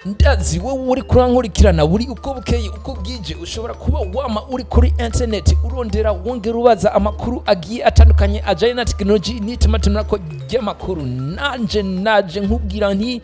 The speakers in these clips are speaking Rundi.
ndazi wowe uri kurankurikirana buri uko bukeye uko bwije ushobora kuba wama uri kuri internet urondera wongera ubaza amakuru agiye atandukanye ajanye na technology n'itumatumira ko y'amakuru naje nkubwira nti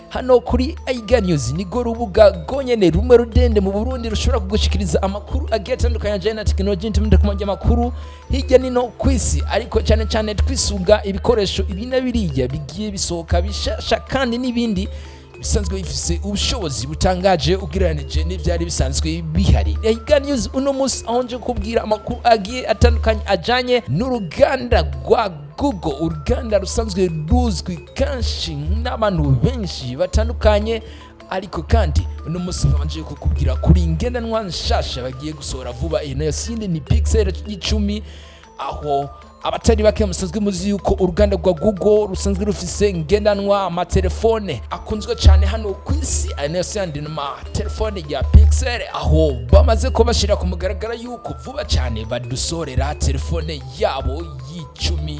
hano kuri IgaNews nigo rubuga gonyene rumwe rudende mu Burundi rushobora kugushikiriza amakuru agiye atandukanye ajanye na technology n'itumatumira ko y'amakuru hirya nino kwisi ariko cyane twisuga ibikoresho ibina biriya bigiye bisohoka bishasha kandi n'ibindi bisanzwe bifise ubushobozi butangaje ugereranije n'ivyari bisanzwe bihari. IgaNews uno munsi ahonje kubwira amakuru agiye atandukanye ajanye n'uruganda rwa Google, uruganda rusanzwe ruzwi kanshi n'abantu benshi batandukanye, ariko kandi uno munsi nkabanje kukubwira kuri ingendanwa nshasha bagiye gusohora vuba. Iyo nayo sindi ni Pixel 10, aho abatari bake musanzwe muzi yuko uruganda rwa Google rusanzwe rufise ngendanwa amatelefone akunzwe cyane hano kwisi, anayo sandi n'amatelefone ya Pixel, aho bamaze ko bashira ku mugaragara yuko vuba cyane badusorera telefone yabo y'10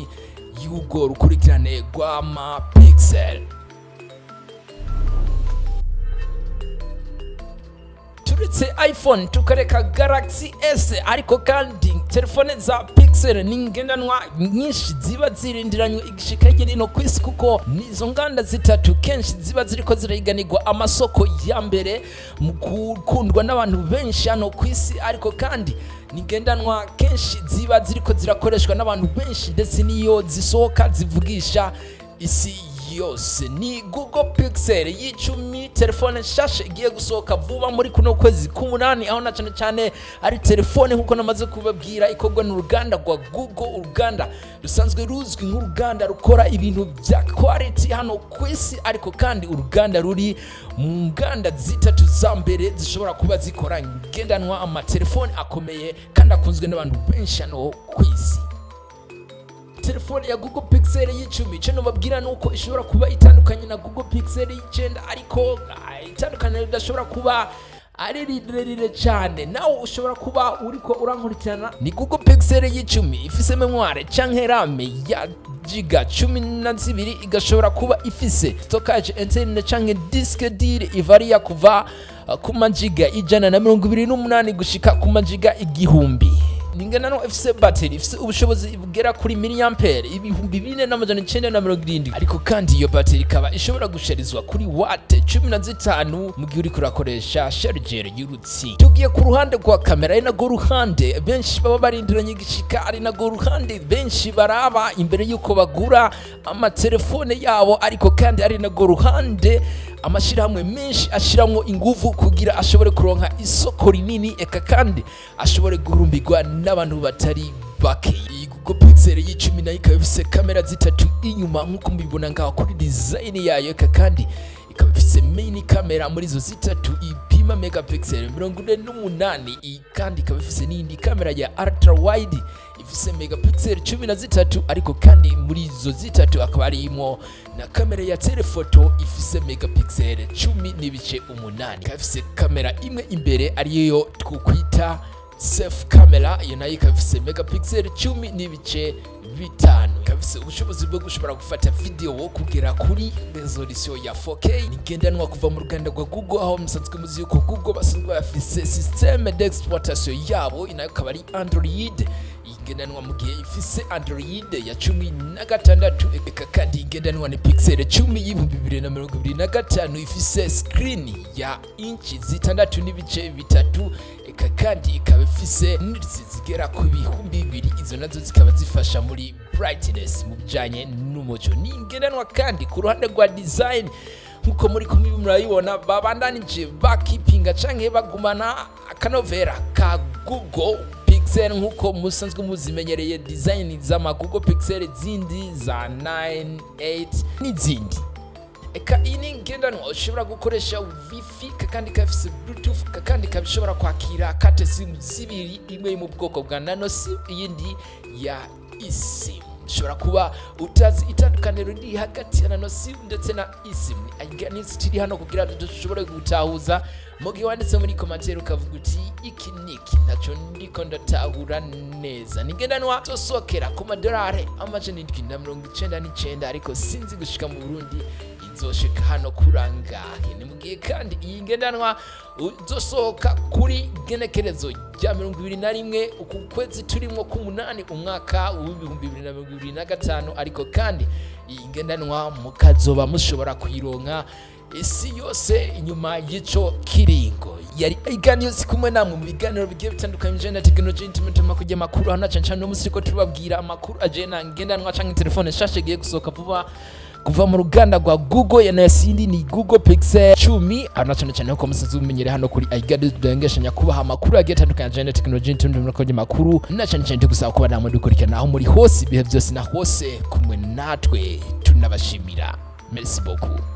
y'ubwo rukurikirane rw'ama Pixel. Turetse iPhone tukareka Galaxy S, ariko kandi telefone za Pixel n'ingendanwa nyinshi ziba zirindiranywe igishika y'ino kwisi, kuko nizo nganda zitatu kenshi ziba ziriko zirahiganirwa amasoko ya mbere mu gukundwa n'abantu benshi hano kwisi, ariko kandi n'ingendanwa kenshi ziba ziriko zirakoreshwa n'abantu benshi ndetse niyo zisohoka zivugisha isi yose. Ni Google Pixel 10, telefone nshasha igiye gusohoka vuba muri kuno kwezi k'umunani, aho na cyane ari telefone nkuko namaze kubabwira ikorwa n'uruganda rwa Google, uruganda rusanzwe ruzwi nk'uruganda rukora ibintu bya quality hano kwisi, ariko kandi uruganda ruri mu nganda zitatu za mbere zishobora kuba zikora ngendanwa amatelefone akomeye kandi akunzwe n'abantu benshi hano kwisi. Telefone ya Google Pixel 10 cyo babwira nuko ishobora kuba itandukanye na Google Pixel 9, ariko itandukanye ridashobora kuba ari rirerire cyane. Nawe ushobora kuba uriko urankurikirana, ni Google Pixel 10 ifise memoire canke RAM ya giga 12, igashobora kuba ifise stockage interne canke disque dur ivaria kuva ku majiga 128 gushika ku majiga 1000. Ningendanwa ifise battery ifise ubushobozi bugera kuri miliampere 4970, ariko kandi iyo battery ikaba ishobora gusharizwa kuri watt 15 mu gihe uri kurakoresha charger y'urutsi. Tugiye ku ruhande rwa kamera, ari nago ruhande benshi baba barindiranye igishika, ari nago ruhande benshi baraba imbere yuko bagura amatelefone yabo, ariko kandi ari nago ruhande amashirahamwe menshi ashiramwo inguvu kugira ashobore kuronka isoko rinini, eka kandi ashobore gurumbirwa n'abantu batari bake. Google Pixel 10 nayo ikaba ifise kamera zitatu inyuma nkuko mubibona ngaho kuri design yayo, eka kandi ikaba ifise main camera muri zo zitatu ipima megapixel 48, kandi ikaba ifise n'indi kamera ya ultra wide ifise megapixel 13, ariko kandi muri zo zitatu akaba arimo na kamera ya telephoto ifise megapixel 10.8. ikaba ifise kamera imwe imbere ariyo twokwita self camera, iyo nayo ikaba ifise megapixel 10.5. ikaba ifise ubushobozi bwo gushobora gufata video wo kugera kuri resolution ya 4K. Ningendanwa kuva mu ruganda rwa Google, aho musanzwe muzi yuko Google basanzwe bafise systeme d'exploitation yabo, inayo akaba ari Android. Ingendanwa mu gihe ifise Android ya 16, eka kandi ingendanwa ni Pixel 10 2025 ifise screen ya inchi 6.3, eka kandi ikaba ifise nits zigera ku 2000, izo nazo zikaba zifasha muri brightness mu bijanye n'umuco. Ni ingendanwa kandi ku ruhande rwa design nkuko muri kumwe murayibona babandanije bakipinga canke bagumana akanovera ka Google Pixel nkuko musanzwe muzimenyereye design z'ama Google Pixel zindi za 9, 8 n'izindi. Eka ini ngendanwa ushobora gukoresha wifi, kandi kafise bluetooth, kandi kabishobora kwakira kate simu zibiri, imwe mu bwoko bwa nano sim, iyindi ya eSIM. Ushobora kuba utazi itandukaniro riri hagati ya nano sim ndetse na eSIM. IgaNews tiri hano kugira dushobore gutahuza, mu gihe wanditse muri commentaire ukavuga uti iki niki naco ndiko ndatahura neza. Ningendanwa tosokera ku $799, ariko sinzi gushika mu Burundi izoshika hano kurangahe. Ni mugihe kandi iyi ngendanwa uzosohoka kuri genekerezo rya 21 uku kwezi turimo ku8 umwaka w'2025, ariko kandi iyi ngendanwa mukazoba mushobora kuyironka isi yose inyuma y'ico kiringo. Yari IgaNews kumwe namwe mu biganiro bigiye bitandukanye na technology intimate kujya makuru hano cyane no musiko tubabwira amakuru aje na ngendanwa canke telefone nshasha giye gusohoka vuba kuva mu ruganda rwa Google yanasindi ni Google Pixel 10 hano cyane ko musazi umenyere hano kuri IgaNews dengeshanya kubaha amakuru agiye atandukanye na technology intimate kujya makuru na cyane gusaba kuba namwe dukurikirana aho muri hose ibihe byose na hose kumwe natwe tunabashimira. Merci beaucoup.